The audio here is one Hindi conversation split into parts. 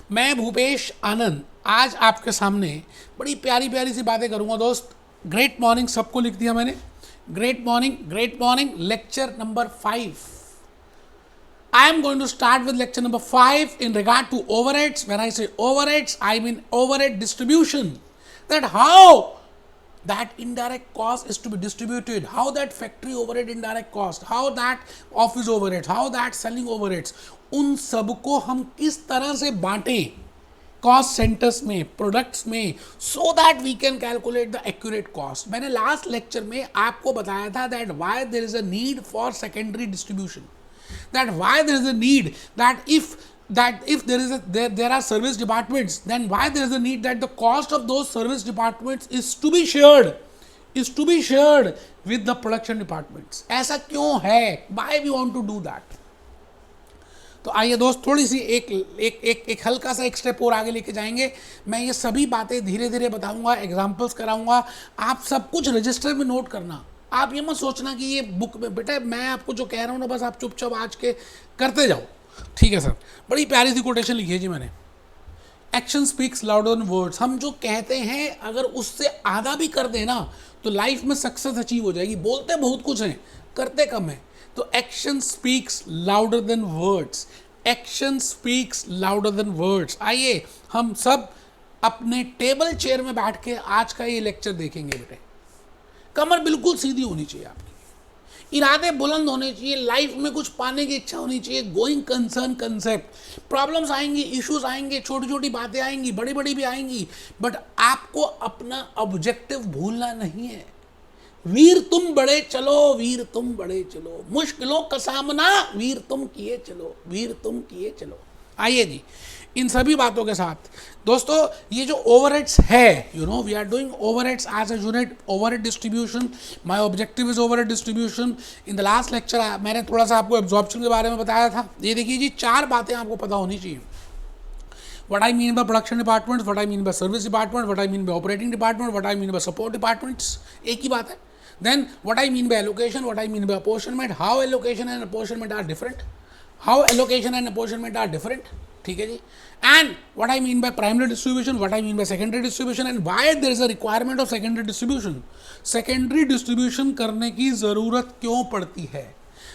मैं भूपेश आनंद आज आपके सामने बड़ी प्यारी प्यारी सी बातें करूंगा दोस्त। ग्रेट मॉर्निंग सबको लिख दिया मैंने। Great morning lecture number 5। I am going to start with lecture number 5 in regard to overheads. When I say overheads, I mean overhead distribution. That how that indirect cost is to be distributed, how that factory overhead indirect cost, how that office overheads, how that selling overheads, उन सबको हम किस तरह से बांटें कॉस्ट सेंटर्स में, प्रोडक्ट्स में, so that we can calculate the accurate cost. मैंने लास्ट लेक्चर में आपको बताया था that why there is a need for secondary distribution, that why there is a need that if there are service departments, then why there is a need that the cost of those service departments is to be shared with the production departments। ऐसा क्यों है? why we want to do that? तो आइए दोस्त थोड़ी सी एक हल्का सा एक स्टेप और आगे लेके जाएंगे। मैं ये सभी बातें धीरे धीरे बताऊंगा, एग्जांपल्स कराऊंगा। आप सब कुछ रजिस्टर में नोट करना। आप ये मत सोचना कि ये बुक में, बेटा मैं आपको जो कह रहा हूँ ना बस आप चुपचाप आज के करते जाओ, ठीक है सर। बड़ी प्यारी सी कोटेशन लिखी है जी मैंने, action speaks louder than words. हम जो कहते हैं अगर उससे आधा भी कर देना तो लाइफ में सक्सेस अचीव हो जाएगी। बोलते बहुत कुछ हैं, करते कम है। तो action speaks louder than words, action speaks louder than words. आइए हम सब अपने टेबल चेयर में बैठ के आज का ये लेक्चर देखेंगे। बेटे कमर बिल्कुल सीधी होनी चाहिए आपकी, इरादे बुलंद होने चाहिए, लाइफ में कुछ पाने की इच्छा होनी चाहिए, गोइंग कंसर्न कंसेप्ट। प्रॉब्लम्स आएंगी, इश्यूज आएंगे, छोटी छोटी बातें आएंगी, बड़ी बड़ी भी आएंगी, बट आपको अपना ऑब्जेक्टिव भूलना नहीं है। वीर तुम बड़े चलो, वीर तुम बड़े चलो, मुश्किलों का सामना वीर तुम किए चलो, वीर तुम किए चलो। आइए जी इन सभी बातों के साथ दोस्तों, ये जो ओवरहेड्स है, you know we are doing overheads as a unit, overhead distribution. My objective is overhead distribution. In the last lecture मैंने थोड़ा सा आपको एब्जॉर्प्शन के बारे में बताया था। ये देखिए जी 4 बातें आपको पता होनी चाहिए। What I mean by production departments, what I mean by service department, what I mean by operating department, what I mean by support departments, एक ही बात है। Then what I mean by allocation, what I mean by apportionment, how allocation and apportionment are different, how allocation and apportionment are different, ठीक है जी। And what I mean by primary distribution, what I mean by secondary distribution, and why there is a requirement of secondary distribution, secondary distribution करने की ज़रूरत क्यों पड़ती है।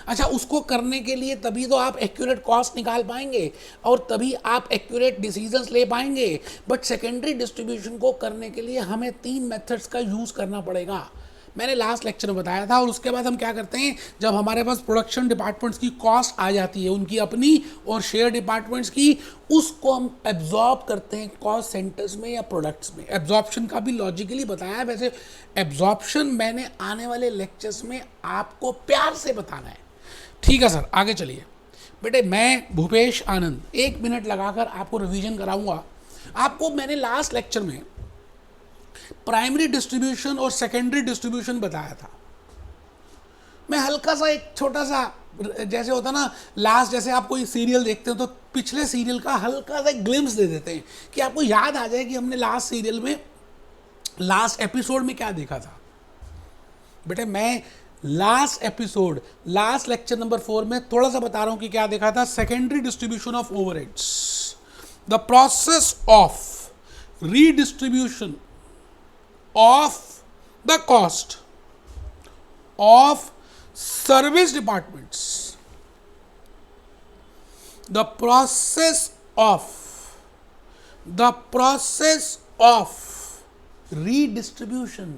अच्छा, उसको करने के लिए तभी तो आप एक्यूरेट कॉस्ट निकाल पाएंगे और तभी आप एक्यूरेट डिसीजंस ले पाएंगे। बट सेकेंडरी डिस्ट्रीब्यूशन को करने के लिए हमें 3 मेथड्स का यूज़ करना पड़ेगा। मैंने लास्ट लेक्चर में बताया था। और उसके बाद हम क्या करते हैं, जब हमारे पास प्रोडक्शन डिपार्टमेंट्स की कॉस्ट आ जाती है, उनकी अपनी और शेयर डिपार्टमेंट्स की, उसको हम एब्जॉर्ब करते हैं कॉस्ट सेंटर्स में या प्रोडक्ट्स में। एब्जॉर्प्शन का भी लॉजिकली बताया। वैसे एब्जॉर्प्शन मैंने आने वाले लेक्चर्स में आपको प्यार से बताना है, ठीक है सर। आगे चलिए बेटे, मैं भूपेश आनंद 1 मिनट लगाकर आपको रिवीजन कराऊंगा। आपको मैंने लास्ट लेक्चर में प्राइमरी डिस्ट्रीब्यूशन और सेकेंडरी डिस्ट्रीब्यूशन बताया था। मैं हल्का सा एक छोटा सा, जैसे होता ना लास्ट, जैसे आप कोई सीरियल देखते हो तो पिछले सीरियल का हल्का सा ग्लिम्स दे देते हैं कि आपको याद आ जाए कि हमने लास्ट सीरियल में, लास्ट एपिसोड में क्या देखा था। बेटे मैं last episode, last lecture number 4 में थोड़ा सा बता रहा हूं कि क्या देखा था। Secondary distribution of overheads, the process of redistribution of the cost of service departments, the process of redistribution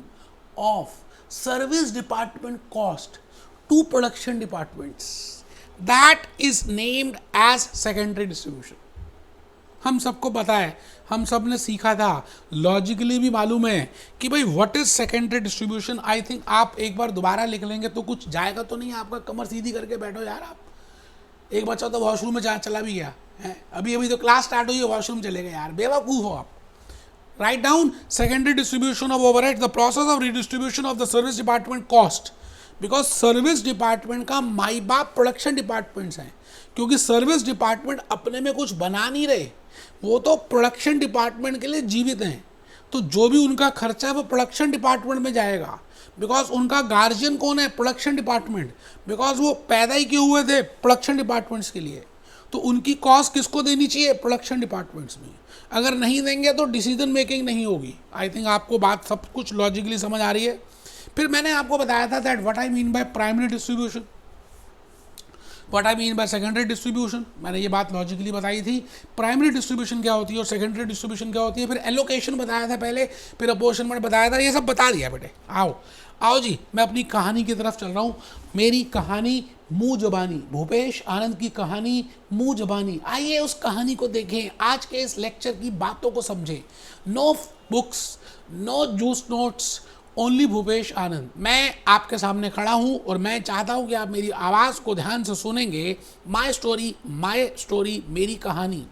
of service department cost to production departments, that is named as secondary distribution। हम सबको पता है, हम सब ने सीखा था, लॉजिकली भी मालूम है कि भाई what is secondary distribution. I think आप एक बार दोबारा लिख लेंगे तो कुछ जाएगा तो नहीं आपका। कमर सीधी करके बैठो यार आप। एक बच्चा तो वॉशरूम में चला भी गया है, अभी तो क्लास स्टार्ट हुई है, वॉशरूम चले गए यार, बेवकूफ़ हो आप। Write down secondary distribution of overhead, the process of redistribution of the service department cost. Because service department का माई बाप प्रोडक्शन डिपार्टमेंट्स हैं, क्योंकि सर्विस डिपार्टमेंट अपने में कुछ बना नहीं रहे, वो तो प्रोडक्शन डिपार्टमेंट के लिए जीवित हैं। तो जो भी उनका खर्चा है वो प्रोडक्शन डिपार्टमेंट में जाएगा। बिकॉज उनका गार्जियन कौन है? Production department. बिकॉज वो पैदा ही किए हुए थे प्रोडक्शन डिपार्टमेंट्स के लिए। तो उनकी कॉस्ट किसको देनी चाहिए? प्रोडक्शन डिपार्टमेंट्स में। अगर नहीं देंगे तो डिसीजन मेकिंग नहीं होगी। आई थिंक आपको बात सब कुछ लॉजिकली समझ आ रही है। फिर मैंने आपको बताया था that what I mean by primary distribution, what I mean by secondary distribution. मैंने ये बात लॉजिकली बताई थी। प्राइमरी डिस्ट्रीब्यूशन क्या होती है और सेकेंडरी डिस्ट्रीब्यूशन क्या होती है। फिर एलोकेशन बताया था पहले, फिर अपोर्शनमेंट बताया था, ये सब बता दिया बेटे। आओ आओ जी, मैं अपनी कहानी की तरफ चल रहा हूँ। मेरी कहानी मुँह जबानी, भूपेश आनंद की कहानी मुँह जबानी। आइए उस कहानी को देखें, आज के इस लेक्चर की बातों को समझें। No books, no juice notes, only Bhupesh Anand. मैं आपके सामने खड़ा हूं और मैं चाहता हूं कि आप मेरी आवाज़ को ध्यान से सुनेंगे। माय स्टोरी, मेरी कहानी।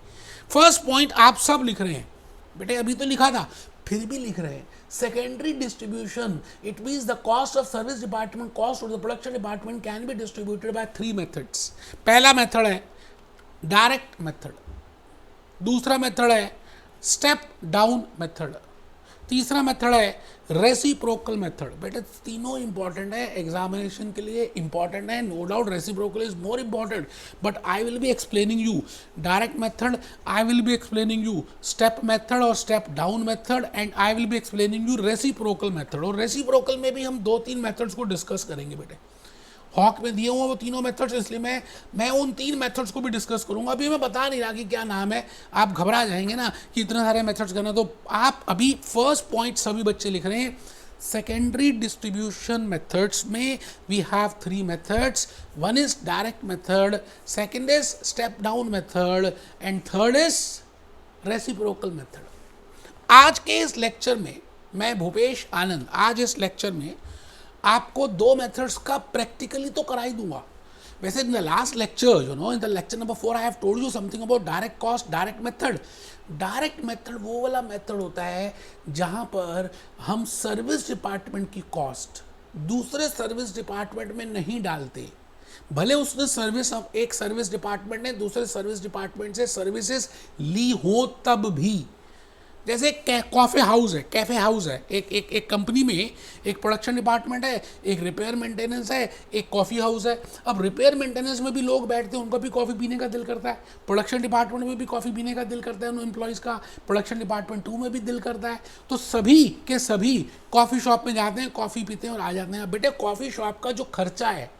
फर्स्ट पॉइंट आप सब लिख रहे हैं बेटे, अभी तो लिखा था फिर भी लिख रहे हैं। Secondary distribution, it means the cost of service department, cost of the production department can be distributed by 3 methods. पहला मेथड है डायरेक्ट मेथड, दूसरा मेथड है स्टेप डाउन मेथड, तीसरा मेथड है रेसिप्रोकल मेथड। बेटे तीनों इंपॉर्टेंट है, एग्जामिनेशन के लिए इंपॉर्टेंट है, no doubt reciprocal is more important, but I will be explaining you direct method, I will be explaining you step method और step down method, and I will be explaining you reciprocal method. और रेसिप्रोकल में भी हम 2-3 मेथड्स को डिस्कस करेंगे बेटे। हॉक में दिए हुए वो तीनों मेथड्स, इसलिए मैं उन 3 मेथड्स को भी डिस्कस करूंगा। अभी मैं बता नहीं रहा कि क्या नाम है, आप घबरा जाएंगे ना कि इतने सारे मेथड्स करना। तो आप अभी फर्स्ट पॉइंट सभी बच्चे लिख रहे हैं, सेकेंडरी डिस्ट्रीब्यूशन मेथड्स में we have 3 methods. One is direct method, second is step down method, and third is reciprocal method. आज के इस लेक्चर में मैं भूपेश आनंद, आज इस लेक्चर में आपको 2 मेथड्स का प्रैक्टिकली तो करा ही दूंगा। वैसे इन the last lecture, in the lecture number 4 I have told you something about direct cost, direct method. Direct method वो वाला मेथड होता है जहां पर हम सर्विस डिपार्टमेंट की कॉस्ट दूसरे सर्विस डिपार्टमेंट में नहीं डालते। भले उसने सर्विस, एक सर्विस डिपार्टमेंट ने दूसरे सर्विस डिपार्टमेंट से सर्विसेज ली हो तब भी। जैसे कैफे हाउस है, एक कंपनी में एक प्रोडक्शन डिपार्टमेंट है, एक रिपेयर मेंटेनेंस है, एक कॉफ़ी हाउस है। अब रिपेयर मेंटेनेंस में भी लोग बैठते हैं, उनको भी कॉफ़ी पीने का दिल करता है। प्रोडक्शन डिपार्टमेंट में भी कॉफ़ी पीने का दिल करता है उन एम्प्लॉयज़ का, प्रोडक्शन डिपार्टमेंट 2 में भी दिल करता है। तो सभी के सभी कॉफ़ी शॉप में जाते हैं, कॉफ़ी पीते हैं और आ जाते हैं। बेटे कॉफ़ी शॉप का जो खर्चा है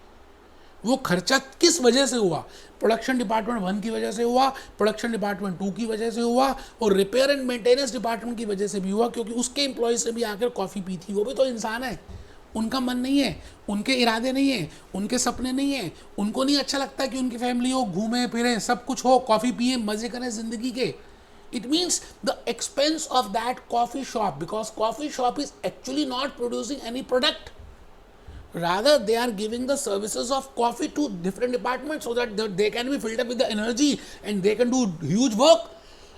वो खर्चा किस वजह से हुआ? प्रोडक्शन डिपार्टमेंट 1 की वजह से हुआ, प्रोडक्शन डिपार्टमेंट 2 की वजह से हुआ, और रिपेयर एंड मेंटेनेंस डिपार्टमेंट की वजह से भी हुआ, क्योंकि उसके एम्प्लॉयज़ से भी आकर कॉफ़ी पी थी। वो भी तो इंसान है, उनका मन नहीं है, उनके इरादे नहीं है, उनके सपने नहीं है, उनको नहीं अच्छा लगता कि उनकी फैमिली हो, घूमे फिरें, सब कुछ हो, कॉफ़ी पिए, मज़े करें ज़िंदगी के। It means the expense of that coffee shop, because coffee shop is actually not producing any product. Rather, they are giving the services of coffee to different departments so that they can be filled up with the energy and they can do huge work.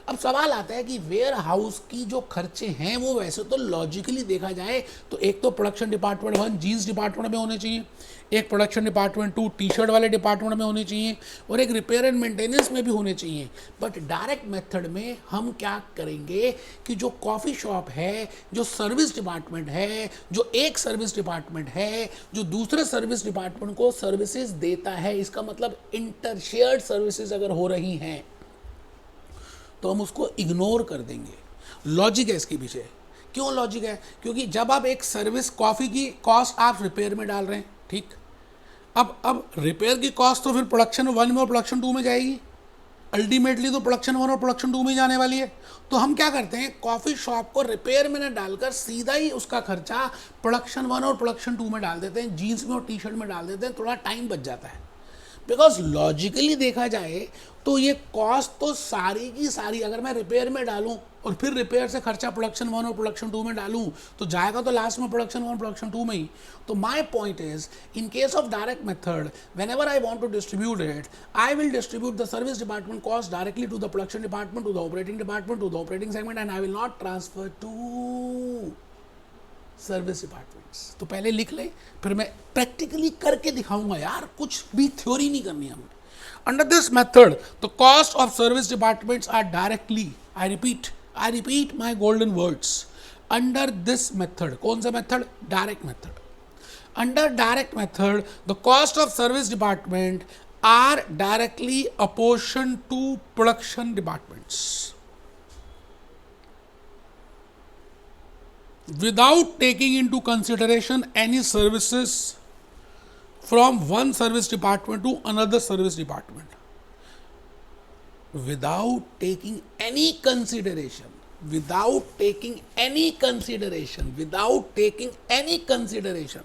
अब सवाल आता है कि वेयर हाउस की जो खर्चे हैं वो वैसे तो लॉजिकली देखा जाए तो एक तो प्रोडक्शन डिपार्टमेंट 1 जीन्स डिपार्टमेंट में होने चाहिए, एक प्रोडक्शन डिपार्टमेंट 2 टी शर्ट वाले डिपार्टमेंट में होने चाहिए, और एक रिपेयर एंड मेंटेनेंस में भी होने चाहिए। बट डायरेक्ट मेथड में हम क्या करेंगे कि जो कॉफ़ी शॉप है, जो सर्विस डिपार्टमेंट है, जो एक सर्विस डिपार्टमेंट है, जो दूसरे सर्विस डिपार्टमेंट को सर्विसेज देता है, इसका मतलब इंटर शेयर्ड सर्विसेज अगर हो रही हैं तो हम उसको इग्नोर कर देंगे। लॉजिक है इसके पीछे। क्यों लॉजिक है? क्योंकि जब आप एक सर्विस, कॉफ़ी की कॉस्ट आप रिपेयर में डाल रहे हैं, ठीक, अब रिपेयर की कॉस्ट तो फिर प्रोडक्शन 1 में और प्रोडक्शन 2 में जाएगी। अल्टीमेटली तो प्रोडक्शन 1 और प्रोडक्शन 2 में जाने वाली है। तो हम क्या करते हैं, कॉफ़ी शॉप को रिपेयर में न डालकर सीधा ही उसका खर्चा प्रोडक्शन 1 और प्रोडक्शन 2 में डाल देते हैं, जीन्स में और टी शर्ट में डाल देते हैं, थोड़ा टाइम बच जाता है। बिकॉज लॉजिकली देखा जाए तो ये कॉस्ट तो सारी की सारी अगर मैं रिपेयर में डालूं और फिर रिपेयर से खर्चा प्रोडक्शन 1 और प्रोडक्शन 2 में डालूं तो जाएगा तो लास्ट में प्रोडक्शन 1 प्रोडक्शन 2 में ही। तो my point is, in case of direct method, whenever I want to distribute it, I will distribute the service department cost directly to the production department, to the operating department, to the operating segment, and I will not transfer to service departments. तो पहले लिख ले, फिर मैं प्रैक्टिकली करके दिखाऊंगा यार, कुछ भी थ्योरी नहीं करनी हमें। Under this method, the cost of service departments are directly, I repeat my golden words. Under this method, कौन सा method? Direct method. Under direct method, the cost of service department are directly apportioned to production departments without taking into consideration any services from one service department to another service department. Without taking any consideration, without taking any consideration, without taking any consideration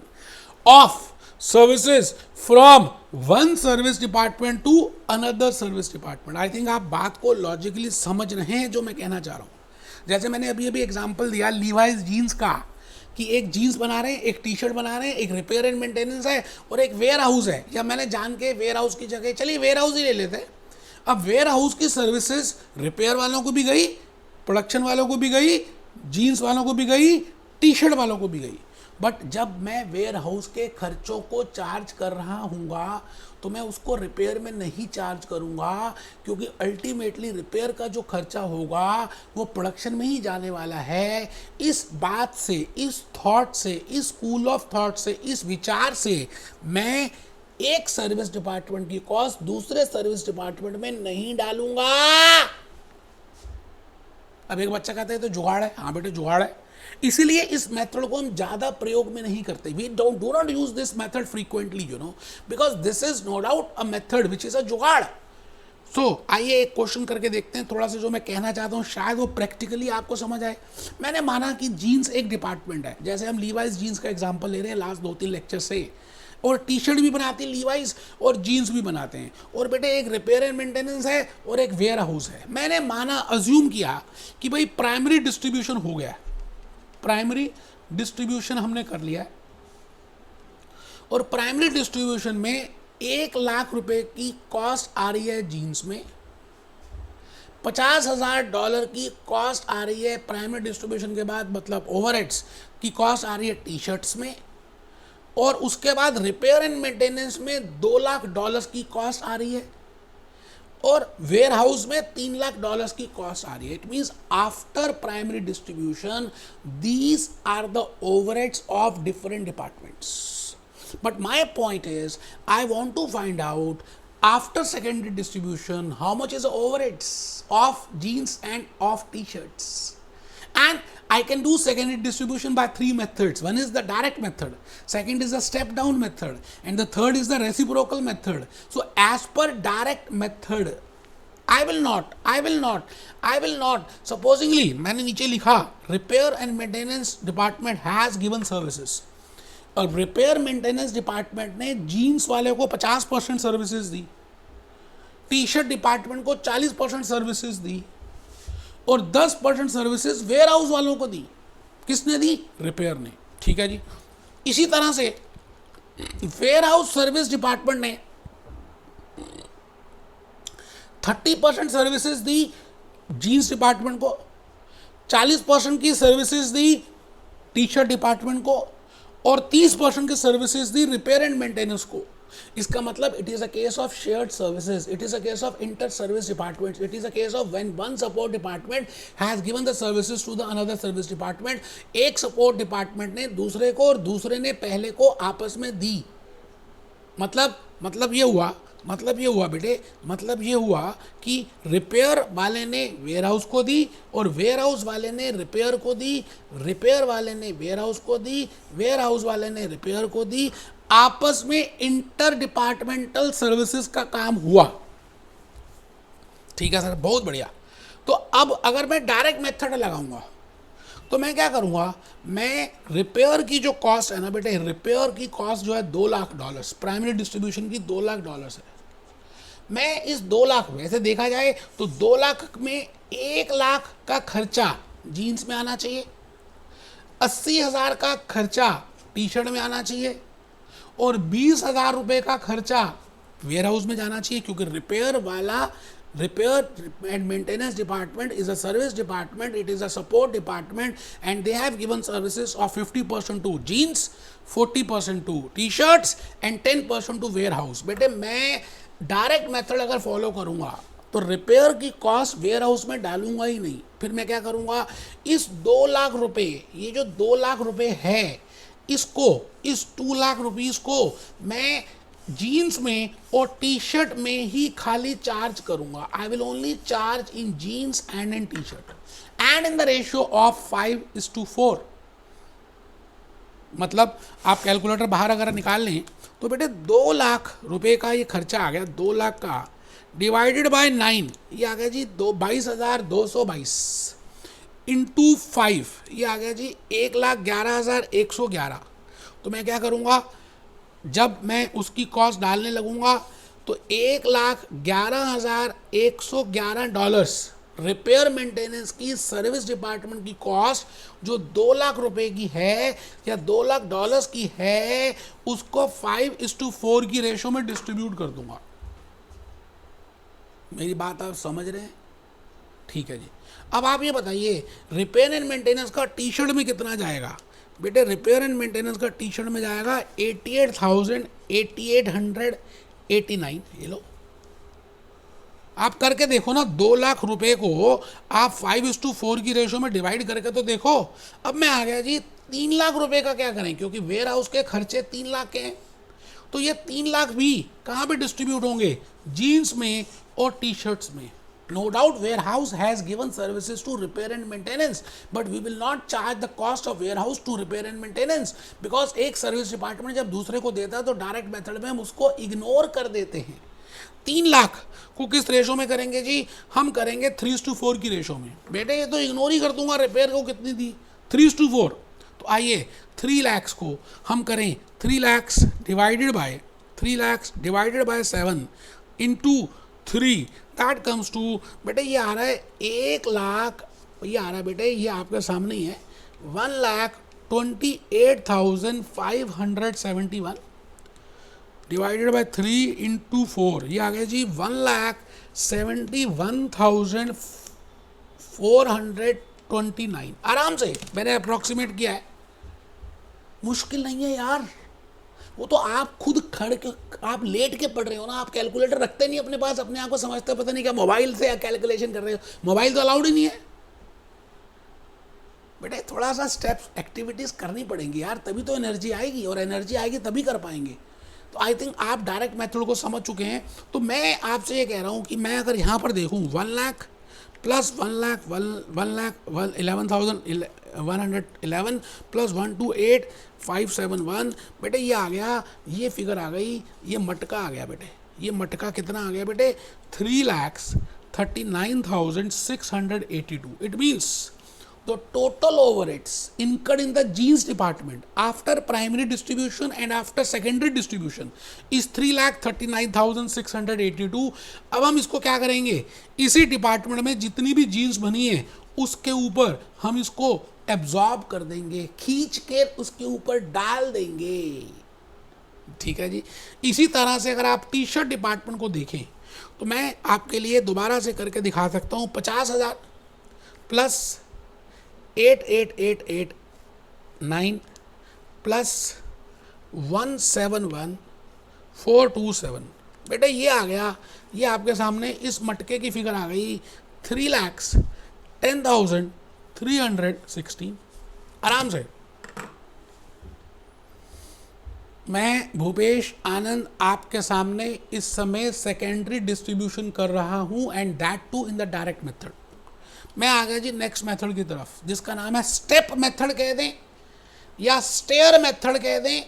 of services from one service department to another service department. I think आप बात को लॉजिकली समझ रहे हैं जो मैं कहना चाह रहा हूं. जैसे मैंने अभी अभी एग्जांपल दिया लीवाइस जीन्स का, कि एक जीन्स बना रहे हैं, एक टी शर्ट बना रहे हैं, एक रिपेयर एंड मेंटेनेंस है और एक वेयर हाउस है. या मैंने जान के वेयर हाउस की जगह चलिए वेयर हाउस ही ले लेते हैं. अब वेयर हाउस की सर्विसेज रिपेयर वालों को भी गई, प्रोडक्शन वालों को भी गई, जीन्स वालों को भी गई, टी शर्ट वालों को भी गई. बट जब मैं वेयर हाउस के खर्चों को चार्ज कर रहा हूँगा तो मैं उसको रिपेयर में नहीं चार्ज करूँगा, क्योंकि अल्टीमेटली रिपेयर का जो खर्चा होगा वो प्रोडक्शन में ही जाने वाला है. इस बात से, इस थॉट से, इस स्कूल ऑफ थॉट से, इस विचार से मैं एक सर्विस डिपार्टमेंट की कॉस्ट दूसरे सर्विस डिपार्टमेंट में नहीं डालूंगा. अब एक बच्चा कहता है तो जुगाड़ है. हाँ बेटे जुगाड़ है. इसीलिए इस मेथड को हम ज्यादा प्रयोग में नहीं करते. We do not use this method frequently, you know, because this is no doubt a method which is a jugaad. So आइए एक क्वेश्चन करके देखते हैं. थोड़ा सा जो मैं कहना चाहता हूँ शायद वो प्रैक्टिकली आपको समझ आए. मैंने माना कि जीन्स एक डिपार्टमेंट है, जैसे हम लीवाइस जीन्स का एग्जांपल ले रहे हैं लास्ट 2-3 लेक्चर से, और टी शर्ट भी बनाते हैं लीवाइस और जीन्स भी बनाते हैं, और बेटे एक रिपेयर एंड मेंटेनेंस है और एक वेयर हाउस है. मैंने माना, अज्यूम किया कि भाई प्राइमरी डिस्ट्रीब्यूशन हो गया है, प्राइमरी डिस्ट्रीब्यूशन हमने कर लिया है, और प्राइमरी डिस्ट्रीब्यूशन में 1 लाख रुपए की कॉस्ट आ रही है जीन्स में, $50,000 की कॉस्ट आ रही है प्राइमरी डिस्ट्रीब्यूशन के बाद, मतलब ओवरहेड्स की कॉस्ट आ रही है टी शर्ट्स में, और उसके बाद रिपेयर एंड मेंटेनेंस में $2 लाख की कॉस्ट आ रही है, और वेयर हाउस में $3 लाख की कॉस्ट आ रही है. It means after primary distribution these are the overheads of different departments. But my point is I want to find out after secondary distribution how much is the overheads of jeans and of t-shirts. And I can do secondary distribution by 3 methods. One is the direct method, second is the step down method, and the third is the reciprocal method. So as per direct method I will not supposingly मैंने नीचे लिखा repair and maintenance department has given services, और रिपेयर मेंटेनेंस डिपार्टमेंट ने जीन्स वाले को 50% सर्विसेज दी, टी शर्ट डिपार्टमेंट को 40% सर्विसेज दी, और 10% सर्विसेज वेयर हाउस वालों को दी. किसने दी? रिपेयर ने. ठीक है जी. इसी तरह से वेयर हाउस सर्विस डिपार्टमेंट ने 30% सर्विसेज दी जीन्स डिपार्टमेंट को, 40% की सर्विसेज दी टी शर्ट डिपार्टमेंट को, और 30% की सर्विसेज दी रिपेयर एंड मेंटेनेंस को. इसका मतलब it is a case of shared services, it is a case of inter service departments, it is a case of when one support department has given the services to the another service department. एक सपोर्ट डिपार्टमेंट ने दूसरे को और दूसरे ने पहले को आपस में दी. मतलब ये हुआ बेटे, मतलब ये हुआ कि रिपेयर वाले ने वेयर हाउस को दी, और वेयर हाउस वाले ने रिपेयर को दी, रिपेयर वाले ने वेयर हाउस को दी, वेयर हाउस वाले ने रिपेयर को दी. आपस में इंटर डिपार्टमेंटल सर्विसेज का काम हुआ. ठीक है सर, बहुत बढ़िया. तो अब अगर मैं डायरेक्ट मेथड लगाऊंगा तो मैं क्या करूंगा, मैं रिपेयर की जो कॉस्ट है ना बेटे, रिपेयर की कॉस्ट जो है $2 लाख, प्राइमरी डिस्ट्रीब्यूशन की $2 लाख है. मैं इस 2 लाख, वैसे देखा जाए तो 2 लाख में 1 लाख का खर्चा जीन्स में आना चाहिए, 80,000 का खर्चा टी शर्ट में आना चाहिए, और 20,000 रुपये का खर्चा वेयर हाउस में जाना चाहिए, क्योंकि repair and maintenance department is a service department, it is a support department, and they have given services of 50% to jeans, 40% to t-shirts and 10% to warehouse. बेटे मैं डायरेक्ट मेथड अगर फॉलो करूंगा तो रिपेयर की कॉस्ट वेयर हाउस में डालूंगा ही नहीं. फिर मैं क्या करूंगा, इस 2 लाख रुपए, ये जो 2 लाख रुपए है, इसको, इस 2 लाख रुपीस को मैं जीन्स में और टी शर्ट में ही खाली चार्ज करूंगा। I will only charge in jeans and in T shirt and in the ratio of 5:4। मतलब आप कैलकुलेटर बाहर अगर निकाल लें तो बेटे 2 लाख रुपए का ये खर्चा आ गया, 2 लाख का डिवाइडेड बाय 9 ये आ गया जी 22,222 इंटू 5 ये आ गया जी 1,11,111। तो मैं क्या करूँगा, जब मैं उसकी कॉस्ट डालने लगूंगा तो $1,11,111 रिपेयर मेंटेनेंस की सर्विस डिपार्टमेंट की कॉस्ट जो 2 लाख रुपए की है या $2 लाख की है, उसको 5:4 की रेशो में डिस्ट्रीब्यूट कर दूंगा। मेरी बात आप समझ रहे हैं? ठीक है जी। अब आप ये बताइए रिपेयर एंड मेंटेनेंस का टी शर्ट में कितना जाएगा। बेटे रिपेयर एंड मेंटेनेंस का टी शर्ट में जाएगा 88,889। ये लो आप करके देखो ना, 2 लाख रुपए को आप 5:4 की रेशो में डिवाइड करके तो देखो। अब मैं आ गया जी 3 लाख रुपए का क्या करें, क्योंकि वेयर हाउस के खर्चे 3 लाख के हैं, तो ये 3 लाख भी कहाँ पे डिस्ट्रीब्यूट होंगे, जीन्स में और टी शर्ट्स में। No doubt warehouse has given services to repair and maintenance, but we will not charge the cost of warehouse to repair and maintenance because एक सर्विस डिपार्टमेंट जब दूसरे को देता है तो डायरेक्ट मेथड में हम उसको इग्नोर कर देते हैं। 3 लाख को किस रेशो में करेंगे जी, हम करेंगे 3:4 की रेशो में। बेटे ये तो इग्नोर ही कर दूंगा, रिपेयर को कितनी दी 3:4। तो आइए 3 लाख को हम करें 3 lakh divided by 7 into 3, that comes to बेटे ये आ रहा है 1 लाख, ये आ रहा है बेटे ये आपके सामने ही है 1,28,571 डिवाइडेड बाय 3 इंटू 4 ये आ गया जी 1,71,429। आराम से मैंने अप्रॉक्सीमेट किया है, मुश्किल नहीं है यार। वो तो आप खुद खड़ के आप लेट के पढ़ रहे हो ना, आप कैलकुलेटर रखते नहीं अपने पास, अपने आप को समझते पता नहीं क्या मोबाइल से कैलकुलेशन कर रहे हो। मोबाइल तो अलाउड ही नहीं है बेटे। थोड़ा सा स्टेप्स एक्टिविटीज करनी पड़ेंगी यार, तभी तो एनर्जी आएगी, और एनर्जी आएगी तभी कर पाएंगे। तो आई थिंक आप डायरेक्ट मेथड को समझ चुके हैं। तो मैं आपसे ये कह रहा हूँ कि मैं अगर यहाँ पर देखूँ 1 लाख प्लस 1,11,111 प्लस 128,571 बेटे ये आ गया, ये फिगर आ गई, ये मटका आ गया बेटे। ये मटका कितना आ गया बेटे 3,39,682। It means the total overheads incurred in the jeans department after primary distribution and after secondary distribution is 3,39,682। अब हम इसको क्या करेंगे, इसी डिपार्टमेंट में जितनी भी जीन्स बनी है उसके ऊपर हम इसको एब्जॉर्ब कर देंगे, खींच के उसके ऊपर डाल देंगे। ठीक है जी। इसी तरह से अगर आप टी शर्ट डिपार्टमेंट को देखें तो मैं आपके लिए दोबारा से करके दिखा सकता हूँ। 50,000 प्लस 88,889 प्लस 171,427 बेटे ये आ गया, ये आपके सामने इस मटके की फिगर आ गई 3,10,316। आराम से मैं भूपेश आनंद आपके सामने इस समय सेकेंडरी डिस्ट्रीब्यूशन कर रहा हूं and that too in the direct method. मैं आ गया जी नेक्स्ट मेथड की तरफ, जिसका नाम है स्टेप मेथड कह दें या स्टेयर मेथड कह दें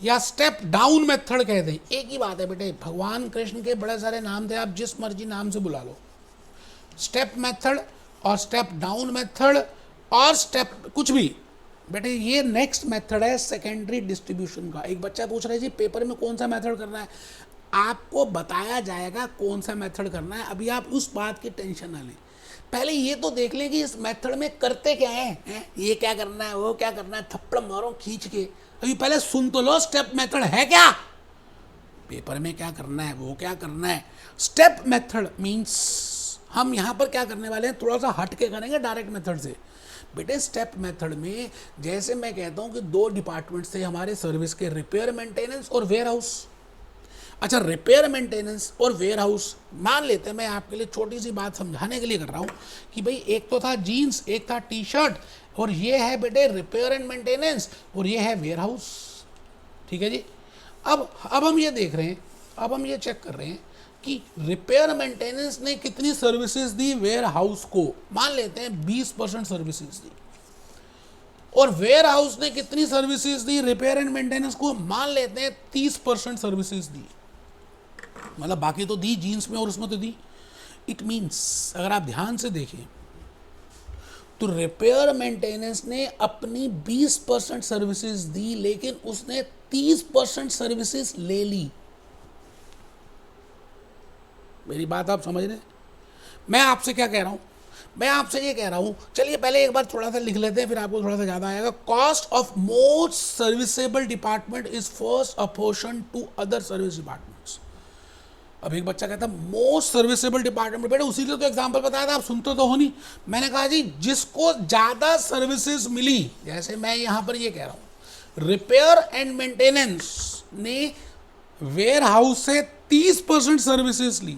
या स्टेप डाउन मेथड कह दें, एक ही बात है बेटे। भगवान कृष्ण के बड़े सारे नाम थे, आप जिस मर्जी नाम से बुला लो। स्टेप मेथड और स्टेप डाउन मेथड और स्टेप कुछ भी बेटे, ये नेक्स्ट मेथड है सेकेंडरी डिस्ट्रीब्यूशन का। एक बच्चा पूछ रहा है जी पेपर में कौन सा मेथड करना है, आपको बताया जाएगा कौन सा मेथड करना है। अभी आप उस बात की टेंशन ना लें, पहले ये तो देख लें कि इस मेथड में करते क्या है, ये क्या करना है, वो क्या करना है, थप्पड़ मारो खींच के। अभी पहले सुन तो लो स्टेप मेथड है क्या, पेपर में क्या करना है, वो क्या करना है। स्टेप मेथड मींस हम यहाँ पर क्या करने वाले हैं, थोड़ा सा हट के करेंगे डायरेक्ट मेथड से। बेटे स्टेप मेथड में जैसे मैं कहता हूँ कि 2 डिपार्टमेंट थे हमारे सर्विस के, रिपेयर मेंटेनेंस और वेयर हाउस। अच्छा, रिपेयर मेंटेनेंस और वेयर हाउस मान लेते हैं, मैं आपके लिए छोटी सी बात समझाने के लिए कर रहा हूँ कि भाई एक तो था जीन्स, एक था टी शर्ट, और ये है बेटे रिपेयर एंड मेंटेनेंस, और ये है वेयर हाउस। ठीक है जी। अब हम ये देख रहे हैं, अब हम ये चेक कर रहे हैं कि रिपेयर मेंटेनेंस ने कितनी सर्विसेज दी वेयर हाउस को। मान लेते हैं 20% सर्विसेज दी, और वेयर हाउस ने कितनी सर्विसेज दी रिपेयर एंड मेंटेनेंस को, मान लेते हैं 30% सर्विसेज दी। मतलब बाकी तो दी जीन्स में और उसमें तो दी। इट मीन्स अगर आप ध्यान से देखें तो रिपेयर मेंटेनेंस ने अपनी 20% सर्विसेज दी, लेकिन उसने 30% सर्विसेज ले ली। मेरी बात आप समझ रहे हैं? मैं आपसे क्या कह रहा हूं, मैं आपसे ये कह रहा हूं, चलिए पहले एक बार थोड़ा सा लिख लेते हैं, फिर आपको थोड़ा सा ज्यादा आएगा। Cost of most serviceable department is first apportion to other service departments. अब एक बच्चा कहता है मोस्ट सर्विसेबल डिपार्टमेंट, बेटा उसी के तो एग्जांपल बताया था, आप सुनते तो हो नहीं। मैंने कहा जी जिसको ज्यादा सर्विसेज मिली, जैसे मैं यहां पर ये कह रहा हूं रिपेयर एंड मेंटेनेंस ने वेयर हाउस से 30% सर्विसेज ली,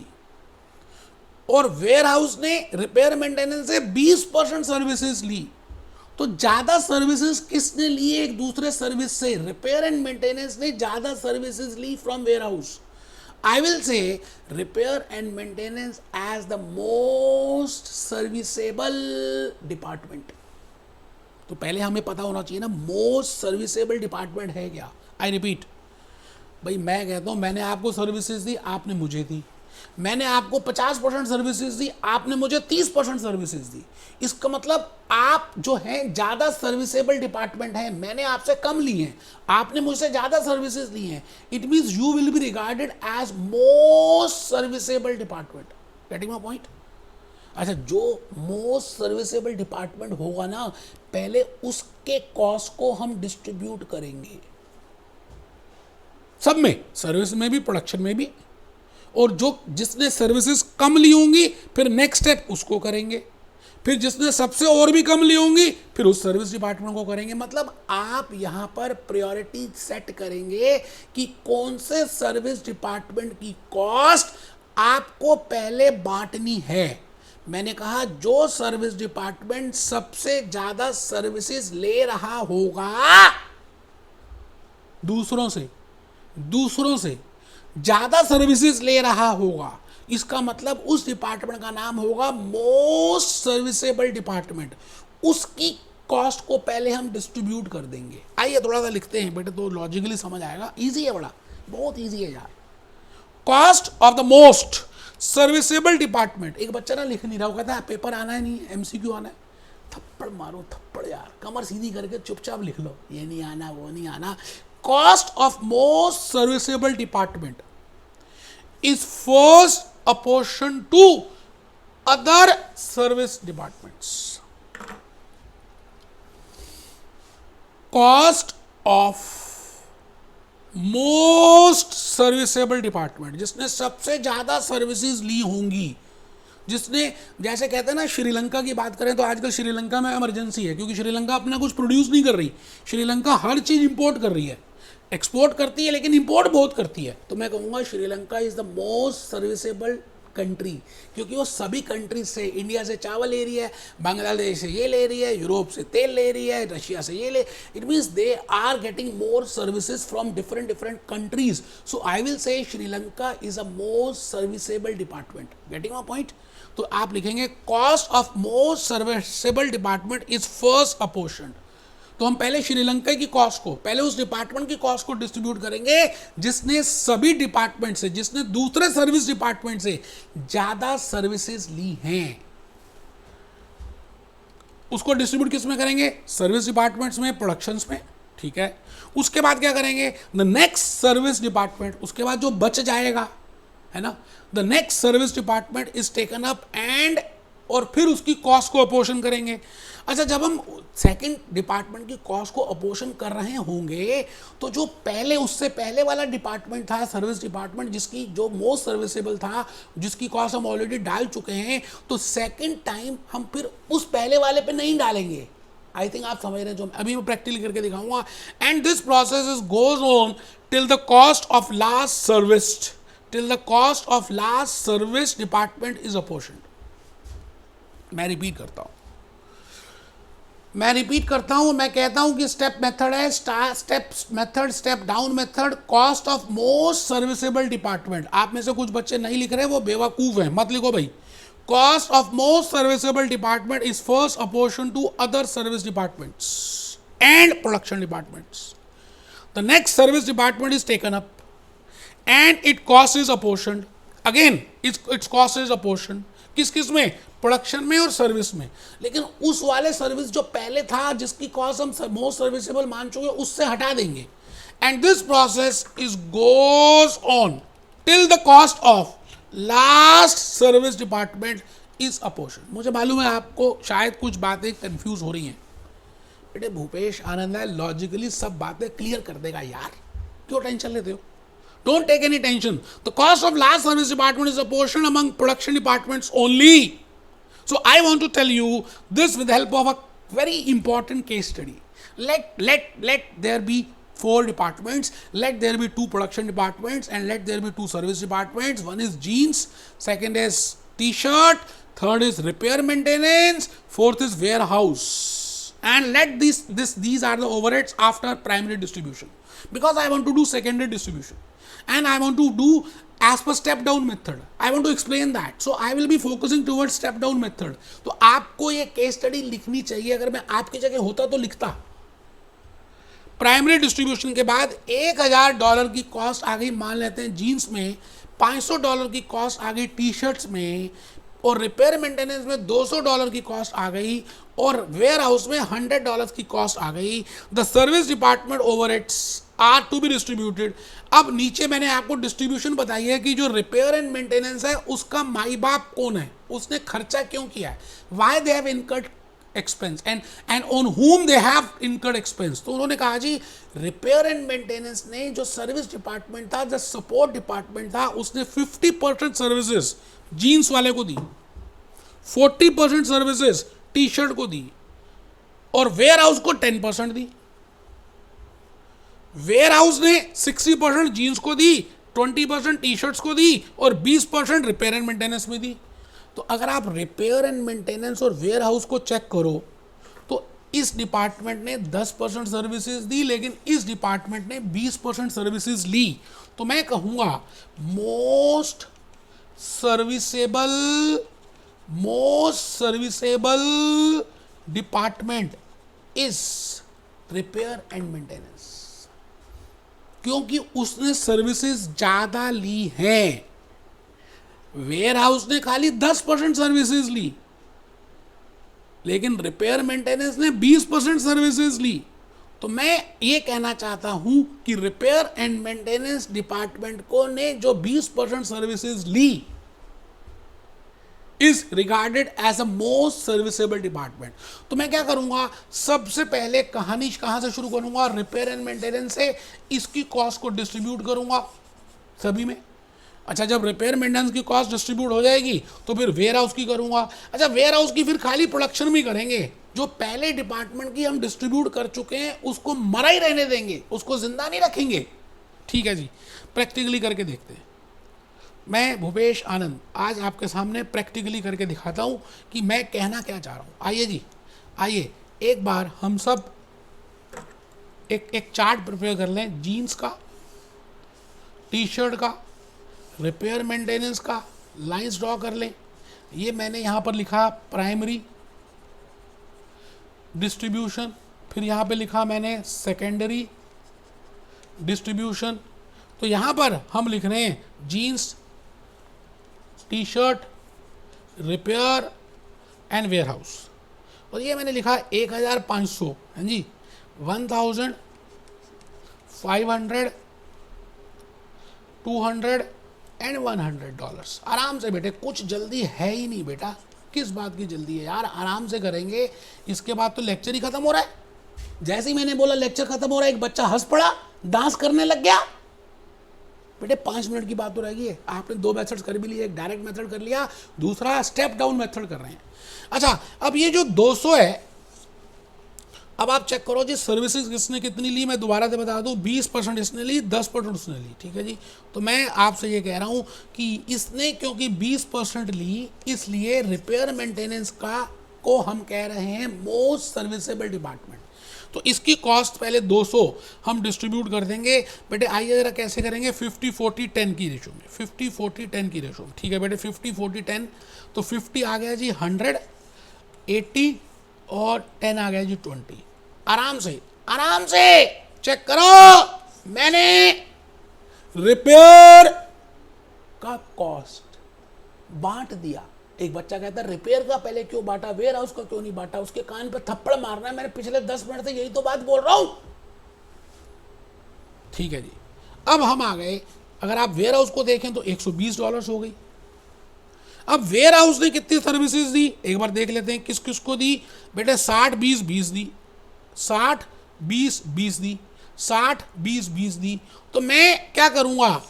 और वेयर हाउस ने रिपेयर मेंटेनेंस से 20% सर्विसेज ली। तो ज्यादा सर्विसेज किसने ली एक दूसरे सर्विस से? रिपेयर एंड मेंटेनेंस ने ज्यादा सर्विसेज ली from ware house. I will say repair and maintenance as the most serviceable department. तो पहले हमें पता होना चाहिए ना मोस्ट सर्विसेबल डिपार्टमेंट है क्या। आई रिपीट, भाई मैं कहता हूं मैंने आपको सर्विसेज दी, आपने मुझे दी। मैंने आपको 50% सर्विसेज दी, आपने मुझे 30% सर्विसेज दी। इसका मतलब आप जो हैं ज्यादा सर्विसेबल डिपार्टमेंट हैं, मैंने आपसे कम ली हैं, आपने मुझसे ज्यादा सर्विसेज ली हैं। It means you will be regarded as most serviceable department. Getting my point? अच्छा, जो मोस्ट सर्विसेबल डिपार्टमेंट होगा ना, पहले उसके कॉस्ट को हम डिस्ट्रीब्यूट करेंगे सब में, सर्विस में भी प्रोडक्शन में भी। और जो जिसने सर्विसेज कम ली होंगी फिर नेक्स्ट स्टेप उसको करेंगे, फिर जिसने सबसे और भी कम ली होंगी फिर उस सर्विस डिपार्टमेंट को करेंगे। मतलब आप यहां पर प्रायोरिटी सेट करेंगे कि कौन से सर्विस डिपार्टमेंट की कॉस्ट आपको पहले बांटनी है। मैंने कहा जो सर्विस डिपार्टमेंट सबसे ज्यादा सर्विसेज ले रहा होगा दूसरों से ज्यादा सर्विसेज ले रहा होगा, इसका मतलब उस डिपार्टमेंट का नाम होगा मोस्ट सर्विसेबल डिपार्टमेंट। उसकी कॉस्ट को पहले हम डिस्ट्रीब्यूट कर देंगे। आइए थोड़ा सा लिखते हैं बेटे, तो लॉजिकली समझ आएगा। इजी है, बड़ा बहुत इजी है यार। Cost of the most serviceable department. एक बच्चा ना लिख नहीं रहा, वो कहता है पेपर आना है नहीं, एमसीक्यू आना है। थप्पड़ मारो थप्पड़ यार, कमर सीधी करके चुपचाप लिख लो, ये नहीं आना वो नहीं आना। Cost of most serviceable department is first apportioned to other service departments. Cost of most serviceable department, जिसने सबसे ज्यादा सर्विसेज ली होंगी, जिसने, जैसे कहते हैं ना श्रीलंका की बात करें तो आजकल श्रीलंका में इमरजेंसी है, क्योंकि श्रीलंका अपना कुछ प्रोड्यूस नहीं कर रही। श्रीलंका हर चीज इंपोर्ट कर रही है, एक्सपोर्ट करती है लेकिन इंपोर्ट बहुत करती है। तो मैं कहूँगा Sri Lanka is the most serviceable country, क्योंकि वो सभी कंट्री से, इंडिया से चावल ले रही है, बांग्लादेश से ये ले रही है, यूरोप से तेल ले रही है, रशिया से ये ले। It means they are getting more services from different countries. So I will say Sri Lanka is a most serviceable department. Getting my point? तो आप लिखेंगे cost of most serviceable department is first apportion. तो हम पहले श्रीलंका की कॉस्ट को, पहले उस डिपार्टमेंट की कॉस्ट को डिस्ट्रीब्यूट करेंगे जिसने सभी डिपार्टमेंट से, जिसने दूसरे सर्विस डिपार्टमेंट से ज्यादा सर्विसेज ली हैं, उसको डिस्ट्रीब्यूट किस में करेंगे? सर्विस डिपार्टमेंट्स में, प्रोडक्शंस में। ठीक है, उसके बाद क्या करेंगे? द नेक्स्ट सर्विस डिपार्टमेंट, उसके बाद जो बच जाएगा है ना, the next service department is taken up and, और फिर उसकी कॉस्ट को अपोर्शन करेंगे। अच्छा, जब हम सेकंड डिपार्टमेंट की कॉस्ट को अपोर्शन कर रहे होंगे तो जो पहले, उससे पहले वाला डिपार्टमेंट था, सर्विस डिपार्टमेंट, जिसकी जो मोस्ट सर्विसेबल था, जिसकी कॉस्ट हम ऑलरेडी डाल चुके हैं, तो सेकंड टाइम हम फिर उस पहले वाले पे नहीं डालेंगे। आई थिंक आप समझ रहे हैं, जो अभी मैं प्रैक्टिकली करके दिखाऊंगा। And this process is goes on till the cost of last serviced, till the cost of last service department is apportioned. मैं रिपीट करता हूं, मैं रिपीट करता हूं, मैं कहता हूं कि स्टेप मेथड है, step method, step down method, cost of most serviceable department. आप में से कुछ बच्चे नहीं लिख रहे, वो बेवकूफ हैं, मत लिखो भाई। Cost of most serviceable department is first apportion to other service departments and production departments. The next service department is taken up and it cost is apportioned again, its cost is apportion किस किस में, प्रोडक्शन में और सर्विस में। लेकिन उस वाले सर्विस जो पहले था जिसकी कॉस्ट हम मोस्ट सर्विसेबल मान चुके उससे हटा देंगे। And this process is goes on till the cost of last service department is apportion. मुझे मालूम है आपको शायद कुछ बातें कंफ्यूज हो रही हैं। बेटे भूपेश आनंद है लॉजिकली सब बातें क्लियर कर देगा यार, क्यों टेंशन लेते हो? Don't take any tension. The cost of last service department is apportioned among production departments only. So I want to tell you this with the help of a very important case study. Let there be 4 departments, let there be 2 production departments, and let there be 2 service departments. One is jeans, second is t-shirt, third is repair maintenance, fourth is warehouse. And let these are the overheads after primary distribution. Because I want to do secondary distribution. And I want to do as per step down method. I want to explain that. So I will be focusing towards step down method. तो आपको ये केस स्टडी लिखनी चाहिए। अगर मैं आपकी जगह होता तो लिखता। प्राइमरी डिस्ट्रीब्यूशन के बाद $1000 की कॉस्ट आ गई, मान लेते हैं जीन्स में, $500 की कॉस्ट आ गई टी शर्ट्स में, और रिपेयर मेंटेनेंस में $200 की कॉस्ट आ गई, और वेयर हाउस में $100 की कॉस्ट आ गई। The service department overheads are to be distributed. अब नीचे मैंने आपको डिस्ट्रीब्यूशन बताई है कि जो रिपेयर एंड मेंटेनेंस है उसका माई बाप कौन है, उसने खर्चा क्यों किया है, why they have incurred expense and on हुम दे हैव इनकर्ड एक्सपेंस। तो उन्होंने कहा जी रिपेयर एंड मेंटेनेंस ने जो सर्विस डिपार्टमेंट था, जो सपोर्ट डिपार्टमेंट था, उसने 50% सर्विसेज जीन्स वाले को दी, 40% सर्विसेज टी शर्ट को दी, और वेयर हाउस को 10% दी। वेयर हाउस ने 60% जीन्स को दी, 20% टी शर्ट्स को दी, और 20% रिपेयर एंड मेंटेनेंस में दी। तो अगर आप रिपेयर एंड मेंटेनेंस और वेयर हाउस को चेक करो तो इस डिपार्टमेंट ने 10% सर्विसेज दी, लेकिन इस डिपार्टमेंट ने 20% सर्विसेज ली। तो मैं कहूँगा most serviceable department is repair and maintenance, क्योंकि उसने सर्विसेज ज़्यादा ली हैं। वेयर हाउस ने खाली 10% सर्विसेज ली, लेकिन रिपेयर मेंटेनेंस ने 20% सर्विसेज ली। तो मैं ये कहना चाहता हूं कि रिपेयर एंड मेंटेनेंस डिपार्टमेंट को ने जो 20% सर्विसेज ली is regarded as a most serviceable department. तो मैं क्या करूंगा, सबसे पहले कहानी कहां से शुरू करूंगा, रिपेयर एंड मेंटेनेंस से इसकी कॉस्ट को डिस्ट्रीब्यूट करूंगा सभी में। अच्छा, जब रिपेयर मेंटेनेंस की कॉस्ट डिस्ट्रीब्यूट हो जाएगी तो फिर वेयर हाउस की करूंगा। अच्छा, वेयर हाउस की फिर खाली प्रोडक्शन में करेंगे, जो पहले डिपार्टमेंट की हम डिस्ट्रीब्यूट कर चुके हैं उसको मरा ही रहने देंगे, उसको जिंदा नहीं रखेंगे। ठीक है जी, प्रैक्टिकली करके देखते हैं। मैं भूपेश आनंद आज आपके सामने प्रैक्टिकली करके दिखाता हूँ कि मैं कहना क्या चाह रहा हूँ। आइए जी, आइए एक बार हम सब एक चार्ट प्रिपेयर कर लें, जीन्स का, टी शर्ट का, रिपेयर मेंटेनेंस का लाइंस ड्रॉ कर लें। ये मैंने यहाँ पर लिखा प्राइमरी डिस्ट्रीब्यूशन, फिर यहाँ पे लिखा मैंने सेकेंडरी डिस्ट्रीब्यूशन। तो यहाँ पर हम लिख रहे हैं jeans, T shirt, repair and ware house. और ये मैंने लिखा 1500 है जी, 1500, 200 एंड $100। आराम से बेटे, कुछ जल्दी है ही नहीं बेटा, किस बात की जल्दी है यार, आराम से करेंगे। इसके बाद तो लेक्चर ही खत्म हो रहा है। जैसे ही मैंने बोला लेक्चर खत्म हो रहा है, एक बच्चा हंस पड़ा, डांस करने लग गया। बेटे 5 मिनट की बात तो रहेगी। आपने 2 मेथड्स कर भी लिए, एक डायरेक्ट मेथड कर लिया, दूसरा स्टेप डाउन मेथड कर रहे हैं। अच्छा, अब ये जो 200 है, अब आप चेक करो जी सर्विसेज किसने कितनी ली। मैं दोबारा से बता दूं, 20% इसने ली, 10% उसने ली। ठीक है जी, तो मैं आपसे ये कह रहा हूं कि इसने क्योंकि 20% ली, इसलिए रिपेयर मेंटेनेंस का को हम कह रहे हैं मोस्ट सर्विसेबल डिपार्टमेंट। तो इसकी कॉस्ट पहले 200 हम डिस्ट्रीब्यूट कर देंगे। बेटे आइए जरा कैसे करेंगे, 50-40-10 की रेशो में, 50-40-10 की रेशो में। ठीक है बेटे, 50-40-10, तो 50 आ गया जी 100, 80 और 10 आ गया जी 20। आराम से चेक करो, मैंने रिपेयर का कॉस्ट बांट दिया। एक बच्चा कहता है रिपेयर का पहले क्यों बांटा, वेयर हाउस का क्यों नहीं बांटा? उसके कान पे थप्पड़ मारना है, मैंने पिछले 10 मिनट से यही तो बात बोल रहा हूं। ठीक है जी, अब हम आ गए, अगर आप वेयर हाउस को देखें तो $120 हो गई। अब वेयर हाउस ने कितनी सर्विसेज दी, एक बार देख लेते हैं किस किस को दी। बेटे 60-20-20 दी, 60-20-20 दी, 60-20-20 दी। तो मैं क्या करूंगा,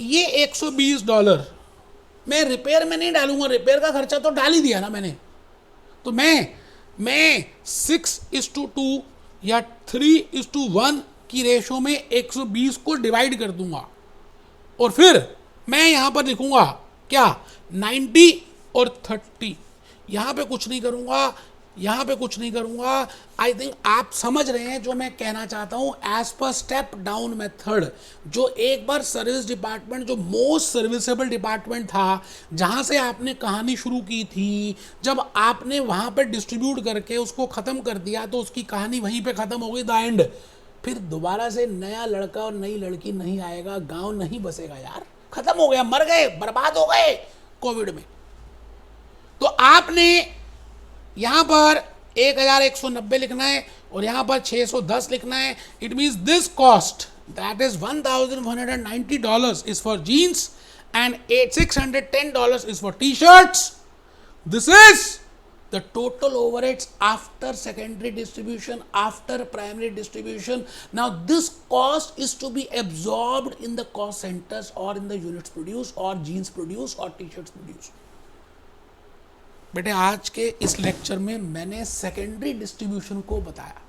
ये $120 मैं रिपेयर में नहीं डालूंगा, रिपेयर का खर्चा तो डाल ही दिया ना मैंने। तो मैं 6:2 या 3:1 की रेशो में 120 को डिवाइड कर दूंगा, और फिर मैं यहां पर लिखूंगा क्या, 90 और 30। यहां पे कुछ नहीं करूंगा, यहां पे कुछ नहीं करूंगा। आई थिंक आप समझ रहे हैं जो मैं कहना चाहता हूं। As per step down method, जो एक बार सर्विस डिपार्टमेंट, जो मोस्ट सर्विसेबल डिपार्टमेंट था, जहां से आपने कहानी शुरू की थी, जब आपने वहां पे डिस्ट्रीब्यूट करके उसको खत्म कर दिया तो उसकी कहानी वहीं पे खत्म हो गई, द एंड। फिर दोबारा से नया लड़का और नई लड़की नहीं आएगा, गांव नहीं बसेगा यार, खत्म हो गया, मर गए, बर्बाद हो गए कोविड में। तो आपने यहां पर 1190 लिखना है और यहां पर 610 लिखना है। It means this cost, that is $1190 is for jeans and $610 is for T shirts. This is the total overheads after secondary distribution, after primary distribution. Now this cost is to be absorbed in the cost centers or in the units produced or jeans produced or t-shirts produced. बेटे आज के इस लेक्चर में मैंने सेकेंडरी डिस्ट्रीब्यूशन को बताया।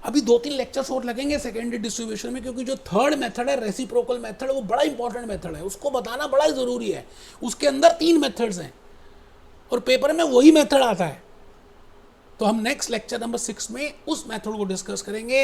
अभी 2-3 लेक्चर्स और लगेंगे सेकेंडरी डिस्ट्रीब्यूशन में, क्योंकि जो थर्ड मेथड है रेसिप्रोकल मेथड, वो बड़ा इंपॉर्टेंट मेथड है, उसको बताना बड़ा ज़रूरी है। उसके अंदर 3 मेथड्स हैं और पेपर में वही मेथड आता है। तो हम नेक्स्ट लेक्चर नंबर 6 में उस मेथड को डिस्कस करेंगे।